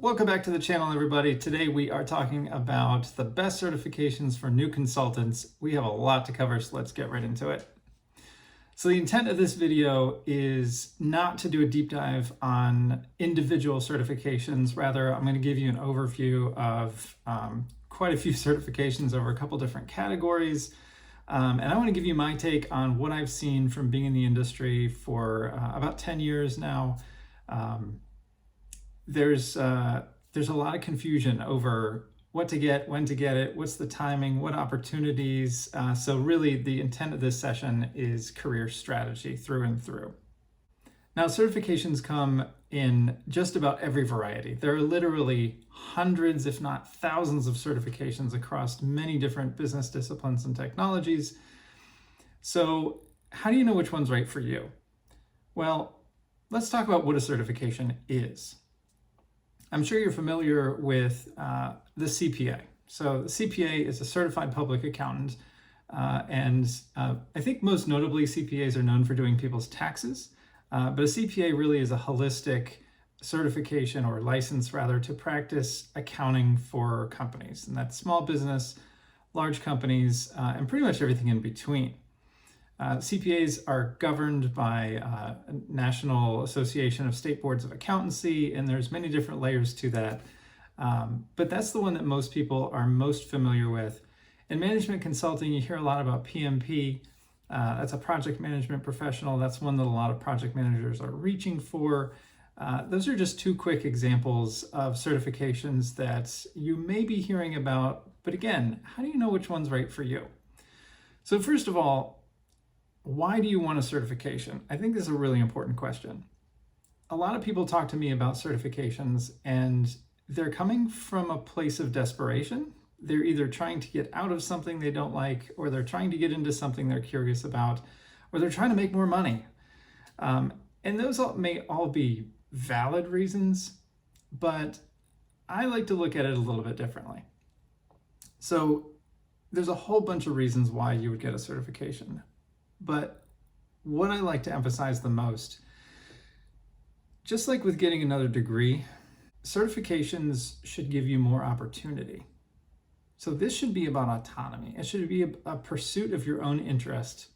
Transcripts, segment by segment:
Welcome back to the channel, everybody. Today we are talking about the best certifications for new consultants. We have a lot to cover, so let's get right into it. So the intent of this video is not to do a deep dive on individual certifications. Rather, I'm going to give you an overview of quite a few certifications over a couple different categories. And I want to give you my take on what I've seen from being in the industry for about 10 years now. There's a lot of confusion over what to get, when to get it, what's the timing, what opportunities. So really the intent of this session is career strategy through and through. Now, certifications come in just about every variety. There are literally hundreds, if not thousands, of certifications across many different business disciplines and technologies. So how do you know which one's right for you? Well, let's talk about what a certification is. I'm sure you're familiar with the CPA. So the CPA is a certified public accountant, and I think most notably CPAs are known for doing people's taxes, but a CPA really is a holistic certification or license rather to practice accounting for companies, and that's small business, large companies, and pretty much everything in between. CPAs are governed by National Association of State Boards of Accountancy, and there's many different layers to that. But that's the one that most people are most familiar with. In management consulting, you hear a lot about PMP. That's a project management professional. That's one that a lot of project managers are reaching for. Those are just two quick examples of certifications that you may be hearing about. But again, how do you know which one's right for you? So first of all, why do you want a certification? I think this is a really important question. A lot of people talk to me about certifications and they're coming from a place of desperation. They're either trying to get out of something they don't like, or they're trying to get into something they're curious about, or they're trying to make more money. And those may all be valid reasons, but I like to look at it a little bit differently. So there's a whole bunch of reasons why you would get a certification. But what I like to emphasize the most, just like with getting another degree, certifications should give you more opportunity. So this should be about autonomy. It should be a pursuit of your own interest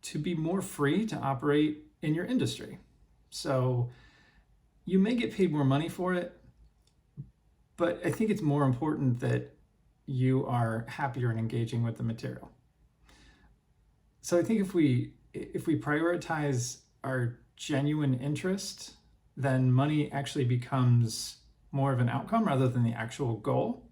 to be more free to operate in your industry. So you may get paid more money for it, but I think it's more important that you are happier and engaging with the material. So I think if we prioritize our genuine interest, then money actually becomes more of an outcome rather than the actual goal.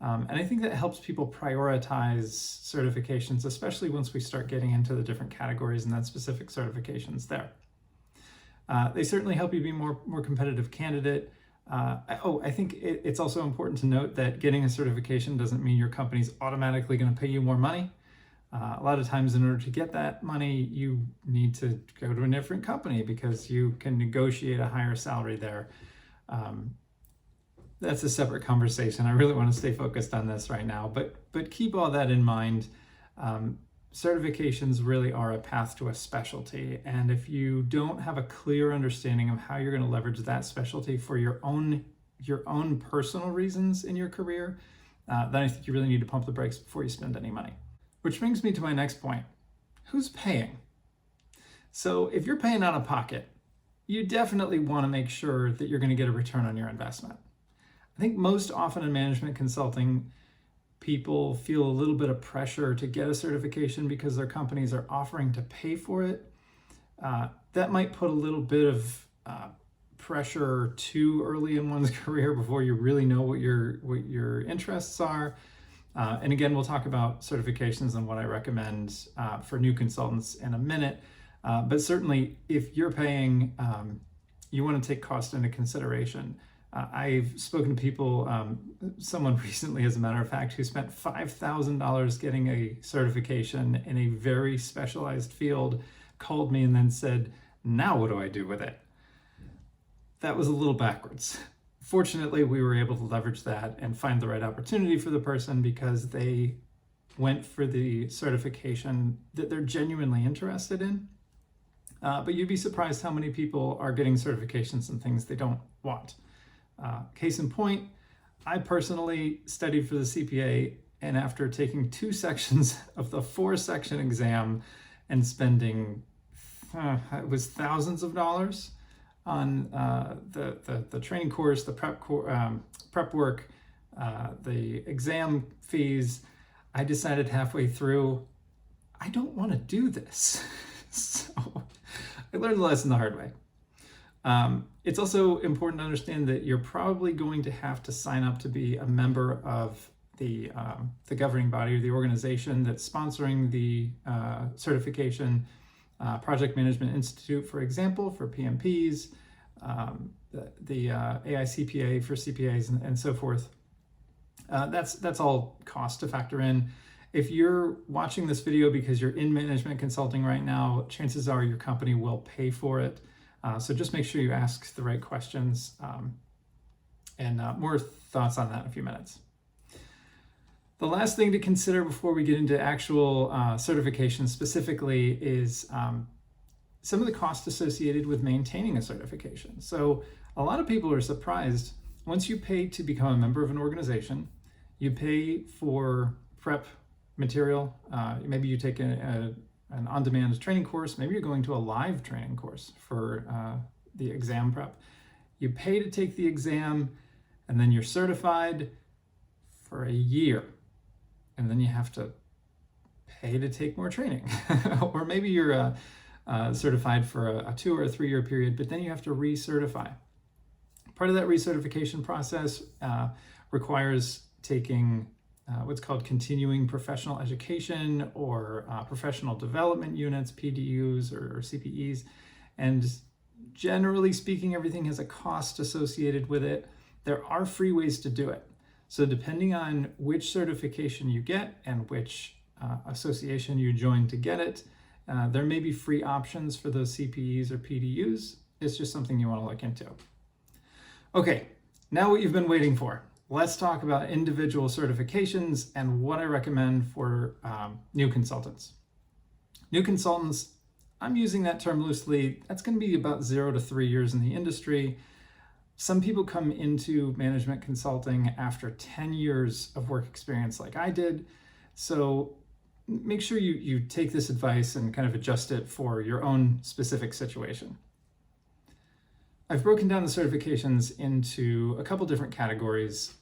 And I think that helps people prioritize certifications, especially once we start getting into the different categories and then specific certifications there. They certainly help you be more competitive candidate. I think it's also important to note that getting a certification doesn't mean your company's automatically going to pay you more money. A lot of times in order to get that money, you need to go to a different company because you can negotiate a higher salary there. That's a separate conversation. I really want to stay focused on this right now, but keep all that in mind. Certifications really are a path to a specialty. And if you don't have a clear understanding of how you're going to leverage that specialty for your own personal reasons in your career, then I think you really need to pump the brakes before you spend any money. Which brings me to my next point. Who's paying? So if you're paying out of pocket, you definitely want to make sure that you're going to get a return on your investment. I think most often in management consulting, people feel a little bit of pressure to get a certification because their companies are offering to pay for it. That might put a little bit of pressure too early in one's career before you really know what your interests are. And again, we'll talk about certifications and what I recommend for new consultants in a minute. But certainly, if you're paying, you want to take cost into consideration. I've spoken to people, someone recently, as a matter of fact, who spent $5,000 getting a certification in a very specialized field, called me and then said, "Now what do I do with it?" That was a little backwards. Fortunately, we were able to leverage that and find the right opportunity for the person because they went for the certification that they're genuinely interested in. But you'd be surprised how many people are getting certifications in things they don't want. Case in point, I personally studied for the CPA, and after taking 2 sections of the 4-section exam and spending it was thousands of dollars on the training course, the prep work, the exam fees, I decided halfway through, I don't want to do this. So I learned the lesson the hard way. It's also important to understand that you're probably going to have to sign up to be a member of the governing body or the organization that's sponsoring the certification. Project Management Institute, for example, for PMPs, the AICPA for CPAs, and so forth. That's all cost to factor in. If you're watching this video because you're in management consulting right now, chances are your company will pay for it. So just make sure you ask the right questions, and more thoughts on that in a few minutes. The last thing to consider before we get into actual certification specifically is some of the costs associated with maintaining a certification. So a lot of people are surprised once you pay to become a member of an organization, you pay for prep material. Maybe you take an on-demand training course. Maybe you're going to a live training course for the exam prep. You pay to take the exam, and then you're certified for a year. And then you have to pay to take more training. Or maybe you're certified for a 2 or a 3 year period, but then you have to recertify. Part of that recertification process requires taking what's called continuing professional education or professional development units, PDUs or CPEs. And generally speaking, everything has a cost associated with it. There are free ways to do it. So depending on which certification you get and which association you join to get it, there may be free options for those CPEs or PDUs. It's just something you want to look into. Okay, now what you've been waiting for. Let's talk about individual certifications and what I recommend for new consultants. New consultants, I'm using that term loosely. That's going to be about 0 to 3 years in the industry. Some people come into management consulting after 10 years of work experience like I did. So make sure you take this advice and kind of adjust it for your own specific situation. I've broken down the certifications into a couple different categories: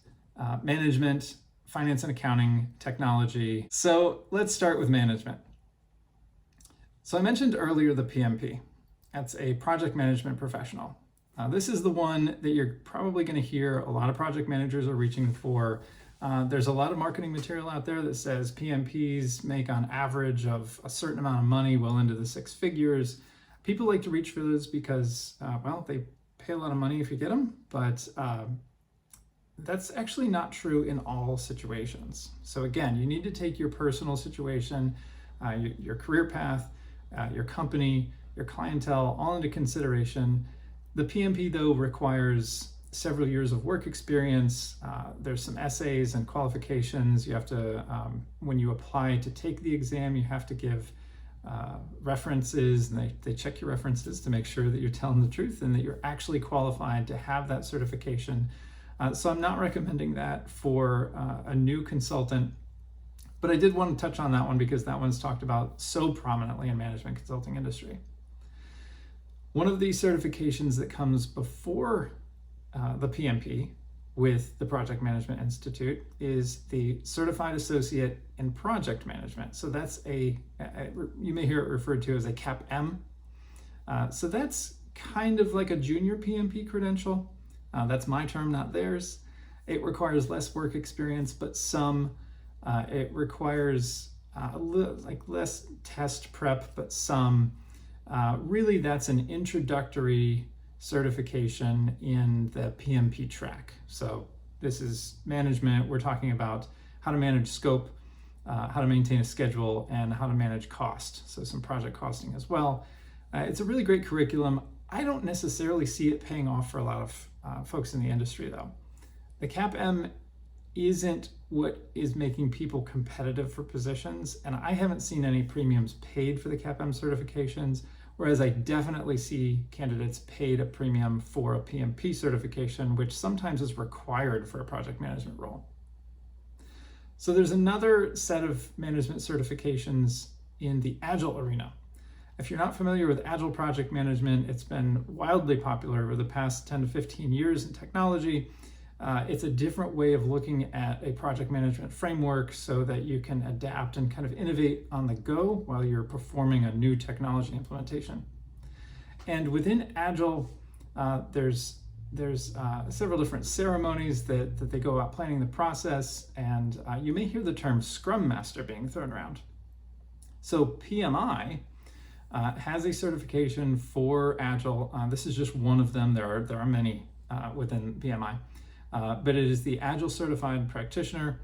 management, finance and accounting, technology. So let's start with management. So I mentioned earlier the PMP. That's a project management professional. This is the one that you're probably going to hear a lot of project managers are reaching for. There's a lot of marketing material out there that says PMPs make on average of a certain amount of money, well into the 6 figures. People like to reach for those because, well, they pay a lot of money if you get them, but that's actually not true in all situations. So again, you need to take your personal situation, your career path, your company, your clientele, all into consideration. The PMP, though, requires several years of work experience. There's some essays and qualifications. You have to, when you apply to take the exam, you have to give references, and they check your references to make sure that you're telling the truth and that you're actually qualified to have that certification. So I'm not recommending that for a new consultant, but I did want to touch on that one because that one's talked about so prominently in management consulting industry. One of these certifications that comes before the PMP with the Project Management Institute is the Certified Associate in Project Management. So that's you may hear it referred to as a CAPM. So that's kind of like a junior PMP credential. That's my term, not theirs. It requires less work experience, but some. It requires less test prep, but some. Really, that's an introductory certification in the PMP track. So this is management. We're talking about how to manage scope, how to maintain a schedule, and how to manage cost. So some project costing as well. It's a really great curriculum. I don't necessarily see it paying off for a lot of folks in the industry, though. The CAPM isn't what is making people competitive for positions, and I haven't seen any premiums paid for the CAPM certifications. Whereas I definitely see candidates paid a premium for a PMP certification, which sometimes is required for a project management role. So there's another set of management certifications in the Agile arena. If you're not familiar with Agile project management, it's been wildly popular over the past 10 to 15 years in technology. It's a different way of looking at a project management framework so that you can adapt and kind of innovate on the go while you're performing a new technology implementation. And within Agile, there's several different ceremonies that they go about planning the process, and you may hear the term Scrum Master being thrown around. So PMI has a certification for Agile. This is just one of them. There are many within PMI. But it is the Agile Certified Practitioner.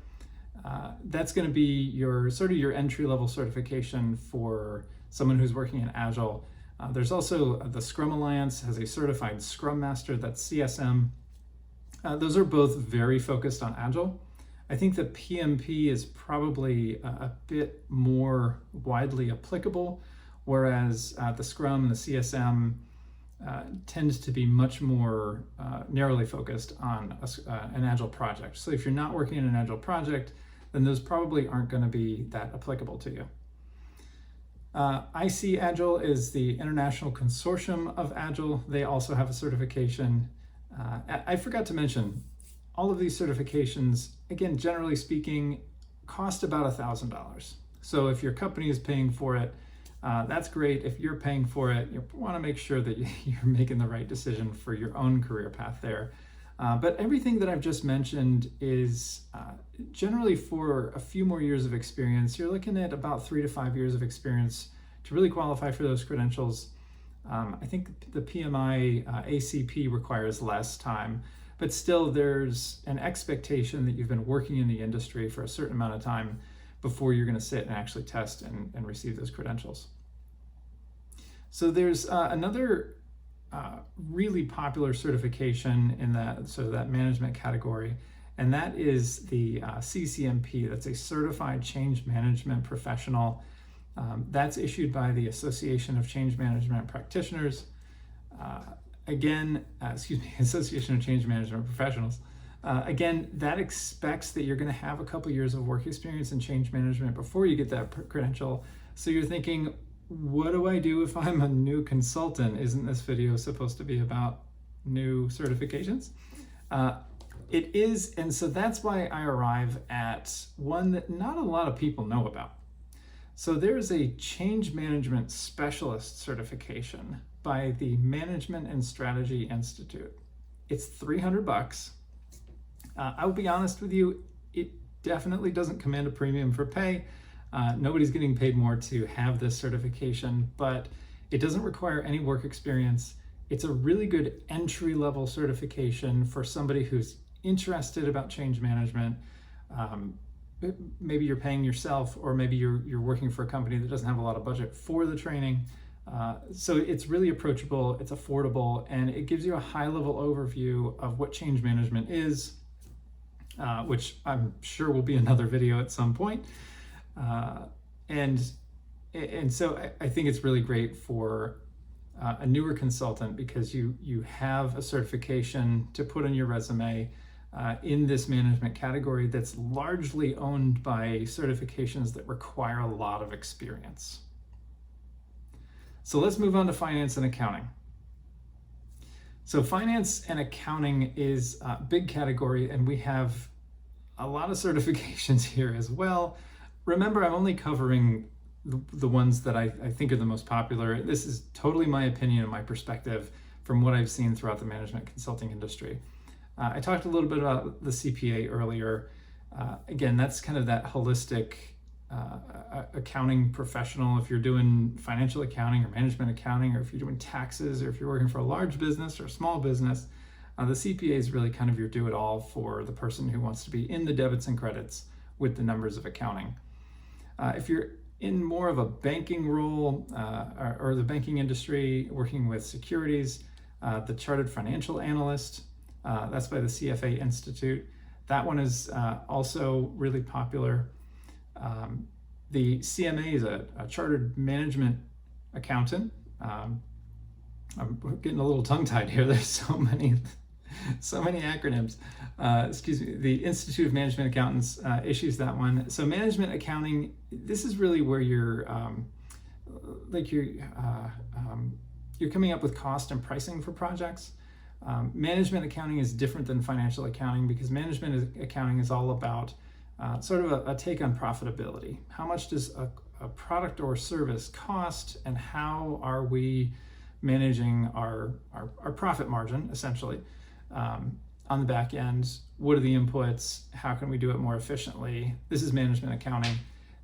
That's going to be your entry-level certification for someone who's working in Agile. There's also the Scrum Alliance has a Certified Scrum Master, that's CSM. Those are both very focused on Agile. I think the PMP is probably a bit more widely applicable, whereas the Scrum and the CSM tends to be much more narrowly focused on an Agile project. So if you're not working in an Agile project, then those probably aren't going to be that applicable to you. IC Agile is the International Consortium of Agile. They also have a certification. I forgot to mention, all of these certifications, again, generally speaking, cost about $1,000. So if your company is paying for it, that's great. If you're paying for it, you want to make sure that you're making the right decision for your own career path there. But everything that I've just mentioned is generally for a few more years of experience. You're looking at about 3 to 5 years of experience to really qualify for those credentials. I think the PMI ACP requires less time, but still there's an expectation that you've been working in the industry for a certain amount of time before you're going to sit and actually test and receive those credentials. So there's another really popular certification in that management category, and that is the CCMP. That's a Certified Change Management Professional. That's issued by the Association of Change Management Practitioners. Association of Change Management Professionals. Again, that expects that you're going to have a couple years of work experience in change management before you get that credential. So you're thinking, what do I do if I'm a new consultant? Isn't this video supposed to be about new certifications? It is, and so that's why I arrive at one that not a lot of people know about. So there's a Change Management Specialist certification by the Management and Strategy Institute. It's $300. I will be honest with you, it definitely doesn't command a premium for pay. Nobody's getting paid more to have this certification, but it doesn't require any work experience. It's a really good entry-level certification for somebody who's interested about change management. Maybe you're paying yourself, or maybe you're working for a company that doesn't have a lot of budget for the training. So it's really approachable, it's affordable, and it gives you a high-level overview of what change management is, which I'm sure will be another video at some point. And so I think it's really great for a newer consultant, because you have a certification to put on your resume in this management category that's largely owned by certifications that require a lot of experience. So let's move on to finance and accounting. So finance and accounting is a big category, and we have a lot of certifications here as well. Remember, I'm only covering the ones that I think are the most popular. This is totally my opinion and my perspective from what I've seen throughout the management consulting industry. I talked a little bit about the CPA earlier. Again, that's kind of that holistic accounting professional. If you're doing financial accounting or management accounting, or if you're doing taxes, or if you're working for a large business or a small business, the CPA is really kind of your do-it-all for the person who wants to be in the debits and credits with the numbers of accounting. If you're in more of a banking role or the banking industry, working with securities, the Chartered Financial Analyst, that's by the CFA Institute. That one is also really popular. The CMA is a Chartered Management Accountant. I'm getting a little tongue-tied here. There's so many acronyms. Excuse me. The Institute of Management Accountants issues that one. So management accounting, this is really where you're you're coming up with cost and pricing for projects. Management accounting is different than financial accounting because management accounting is all about sort of a take on profitability. How much does a product or service cost, and how are we managing our profit margin, essentially, on the back end? What are the inputs? How can we do it more efficiently? This is management accounting.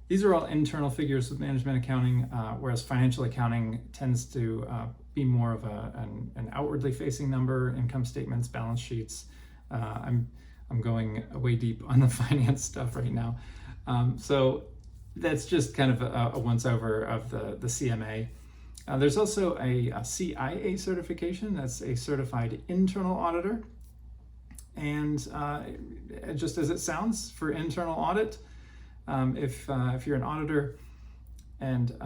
These are all internal figures with management accounting, whereas financial accounting tends to be more of an outwardly facing number, income statements, balance sheets. I'm going way deep on the finance stuff right now. So that's just kind of a once over of the CMA. There's also a CIA certification. That's a certified internal auditor. And just as it sounds, for internal audit, if you're an auditor. And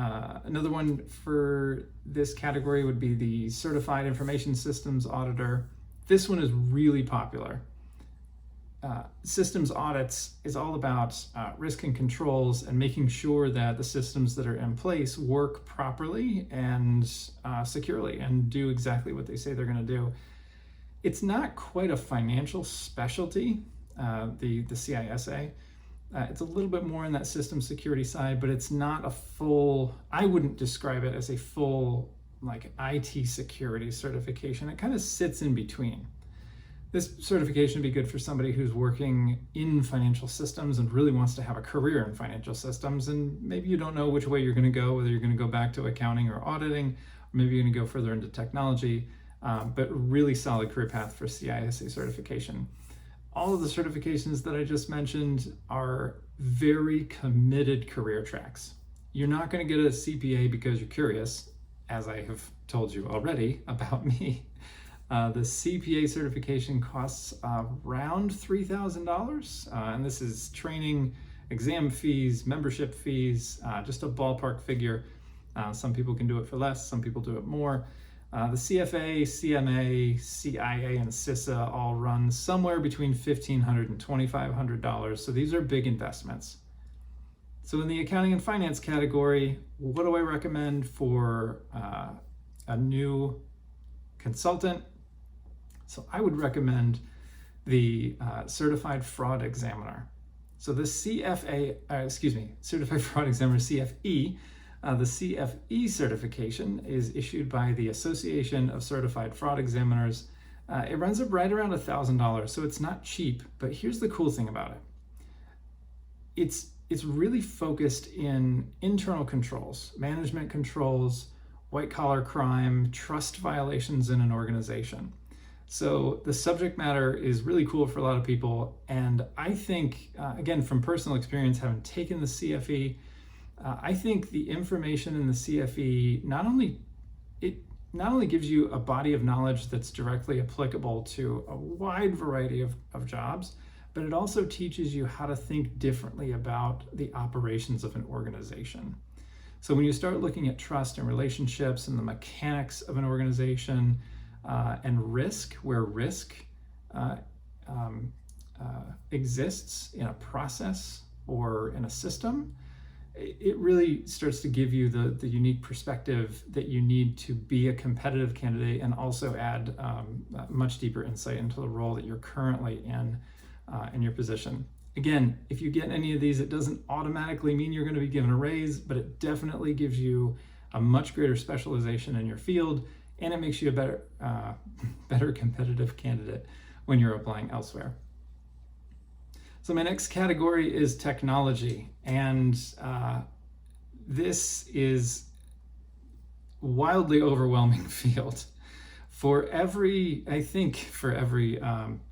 another one for this category would be the Certified Information Systems Auditor. This one is really popular. Systems audits is all about risk and controls and making sure that the systems that are in place work properly and securely and do exactly what they say they're going to do. It's not quite a financial specialty, the CISA. It's a little bit more in that system security side, but it's not a full, I wouldn't describe it as a full like IT security certification. It kind of sits in between. This certification would be good for somebody who's working in financial systems and really wants to have a career in financial systems, and maybe you don't know which way you're going to go, whether you're going to go back to accounting or auditing, or maybe you're going to go further into technology, but really solid career path for CISA certification. All of the certifications that I just mentioned are very committed career tracks. You're not going to get a CPA because you're curious, as I have told you already about me. The CPA certification costs around $3,000, and this is training, exam fees, membership fees, just a ballpark figure. Some people can do it for less, some people do it more. The CFA, CMA, CIA, and CISA all run somewhere between $1,500 and $2,500, so these are big investments. So in the accounting and finance category, what do I recommend for a new consultant? So I would recommend the Certified Fraud Examiner. So the Certified Fraud Examiner, CFE, the CFE certification is issued by the Association of Certified Fraud Examiners. It runs up right around $1,000, so it's not cheap, but here's the cool thing about it. It's really focused in internal controls, management controls, white-collar crime, trust violations in an organization. So the subject matter is really cool for a lot of people, and I think, again, from personal experience, having taken the CFE, I think the information in the CFE not only gives you a body of knowledge that's directly applicable to a wide variety of jobs, but it also teaches you how to think differently about the operations of an organization. So when you start looking at trust and relationships and the mechanics of an organization, and risk, where risk exists in a process or in a system, it really starts to give you the unique perspective that you need to be a competitive candidate, and also add much deeper insight into the role that you're currently in your position. Again, if you get any of these, it doesn't automatically mean you're going to be given a raise, but it definitely gives you a much greater specialization in your field, and it makes you a better competitive candidate when you're applying elsewhere. So my next category is technology, and this is wildly overwhelming field. For every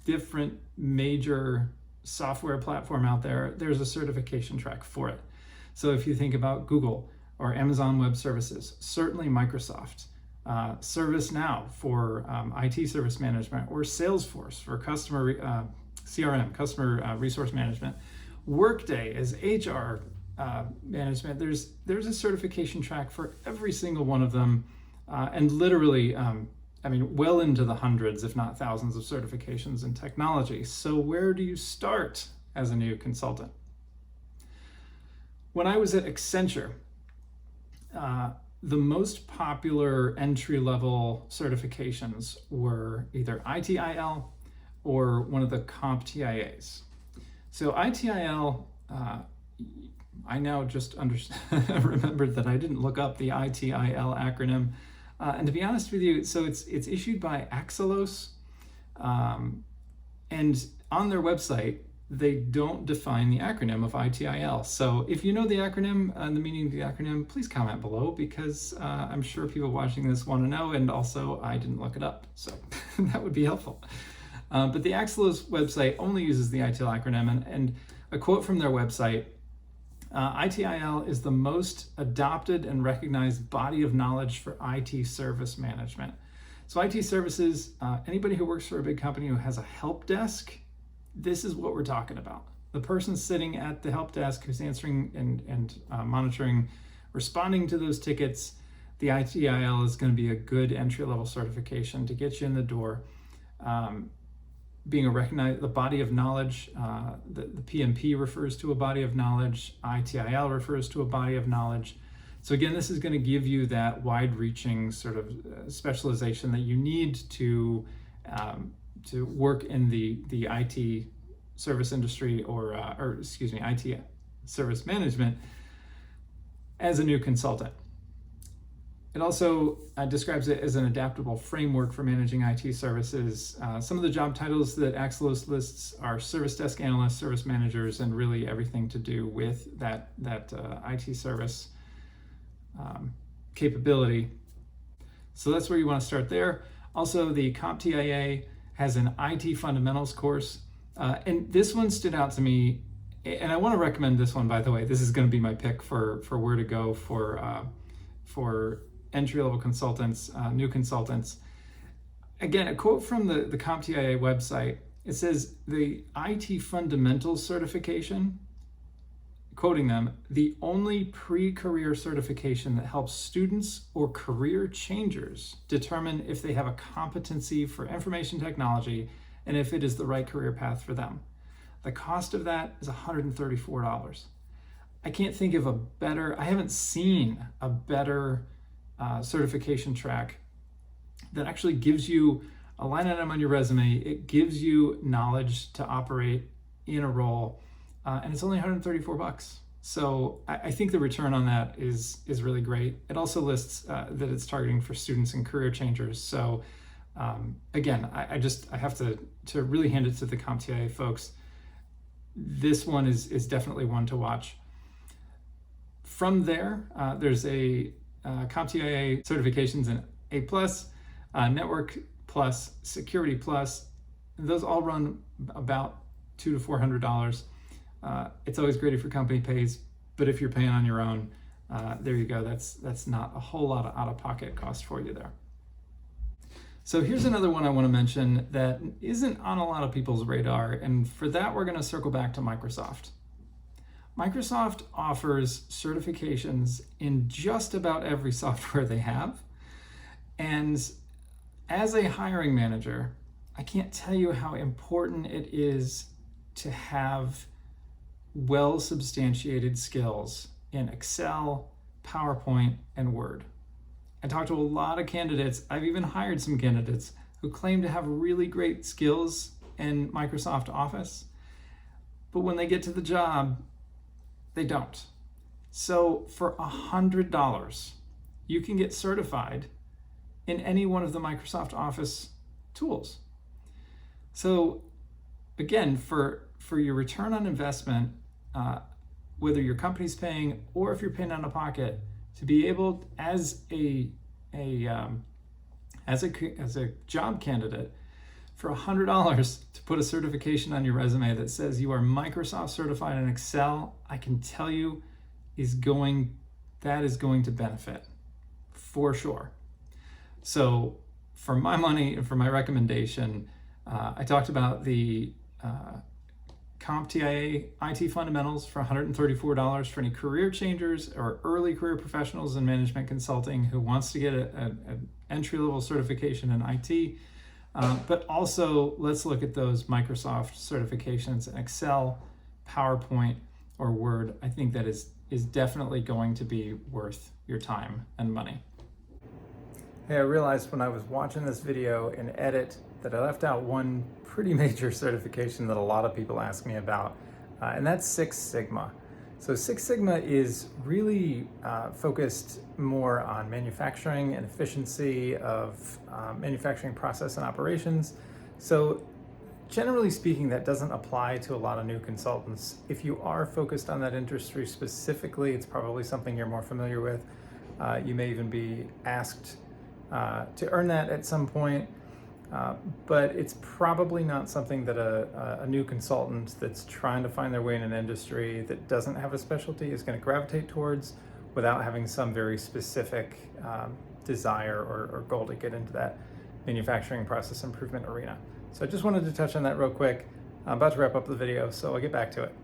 different major software platform out there, there's a certification track for it. So if you think about Google or Amazon Web Services, certainly Microsoft, ServiceNow for IT service management, or Salesforce for customer CRM, customer resource management, Workday as HR management. There's a certification track for every single one of them. and literally, well into the hundreds, if not thousands, of certifications in technology. So where do you start as a new consultant? When I was at Accenture, the most popular entry-level certifications were either ITIL or one of the CompTIAs. So ITIL, I now just remembered that I didn't look up the ITIL acronym. And to be honest with you, so it's issued by Axelos, and on their website, they don't define the acronym of ITIL. So if you know the acronym and the meaning of the acronym, please comment below, because I'm sure people watching this want to know, and also I didn't look it up, so that would be helpful. But the Axelos website only uses the ITIL acronym, and a quote from their website: ITIL is the most adopted and recognized body of knowledge for IT service management. So IT services, anybody who works for a big company who has a help desk, this is what we're talking about. The person sitting at the help desk who's answering and monitoring, responding to those tickets, the ITIL is going to be a good entry-level certification to get you in the door. Being a recognized, the body of knowledge, the PMP refers to a body of knowledge, ITIL refers to a body of knowledge. So again, this is going to give you that wide-reaching sort of specialization that you need to work in the IT service industry, or IT service management as a new consultant. It also describes it as an adaptable framework for managing IT services. Some of the job titles that Axelos lists are service desk analysts, service managers, and really everything to do with that IT service capability. So that's where you want to start there. Also, the CompTIA has an IT fundamentals course, and this one stood out to me, and I want to recommend this one, by the way. This is going to be my pick for where to go for entry-level consultants, new consultants. Again, a quote from the CompTIA website. It says, the IT fundamentals certification, quoting them, the only pre-career certification that helps students or career changers determine if they have a competency for information technology and if it is the right career path for them. The cost of that is $134. I can't think of I haven't seen a better certification track that actually gives you a line item on your resume. It gives you knowledge to operate in a role, and it's only $134. So I think the return on that is really great. It also lists that it's targeting for students and career changers. So again, I have to really hand it to the CompTIA folks. This one is definitely one to watch. From there, there's a CompTIA certifications in A+, Network Plus, Security Plus. Those all run about $200 to $400. It's always great if your company pays, but if you're paying on your own, there you go. That's not a whole lot of out-of-pocket cost for you there. So here's another one I want to mention that isn't on a lot of people's radar, and for that we're going to circle back to Microsoft. Microsoft offers certifications in just about every software they have, and as a hiring manager, I can't tell you how important it is to have well-substantiated skills in Excel, PowerPoint, and Word. I talked to a lot of candidates. I've even hired some candidates who claim to have really great skills in Microsoft Office, but when they get to the job, they don't. So for $100, you can get certified in any one of the Microsoft Office tools. So again, for your return on investment, whether your company's paying or if you're paying out of pocket, to be able, as a job candidate, for $100 to put a certification on your resume that says you are Microsoft certified in Excel, I can tell you that is going to benefit for sure. So for my money and for my recommendation, I talked about the CompTIA IT Fundamentals for $134 for any career changers or early career professionals in management consulting who wants to get an entry-level certification in IT. But also, let's look at those Microsoft certifications in Excel, PowerPoint, or Word. I think that is definitely going to be worth your time and money. Hey, I realized when I was watching this video in edit that I left out one pretty major certification that a lot of people ask me about, and that's Six Sigma. So Six Sigma is really focused more on manufacturing and efficiency of manufacturing process and operations. So generally speaking, that doesn't apply to a lot of new consultants. If you are focused on that industry specifically, it's probably something you're more familiar with. You may even be asked to earn that at some point, but it's probably not something that a new consultant that's trying to find their way in an industry that doesn't have a specialty is going to gravitate towards without having some very specific desire or goal to get into that manufacturing process improvement arena. So I just wanted to touch on that real quick. I'm about to wrap up the video, so I'll get back to it.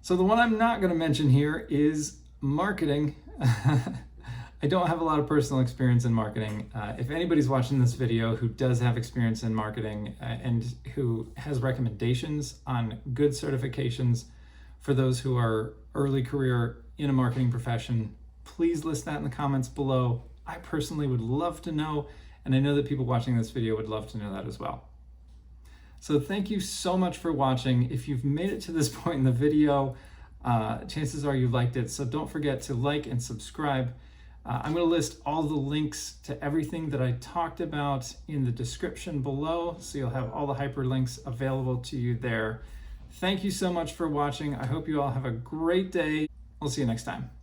So the one I'm not going to mention here is marketing. I don't have a lot of personal experience in marketing. If anybody's watching this video who does have experience in marketing and who has recommendations on good certifications for those who are early career in a marketing profession, please list that in the comments below. I personally would love to know, and I know that people watching this video would love to know that as well. So thank you so much for watching. If you've made it to this point in the video, chances are you liked it, so don't forget to like and subscribe. I'm going to list all the links to everything that I talked about in the description below, so you'll have all the hyperlinks available to you there. Thank you so much for watching. I hope you all have a great day. We'll see you next time.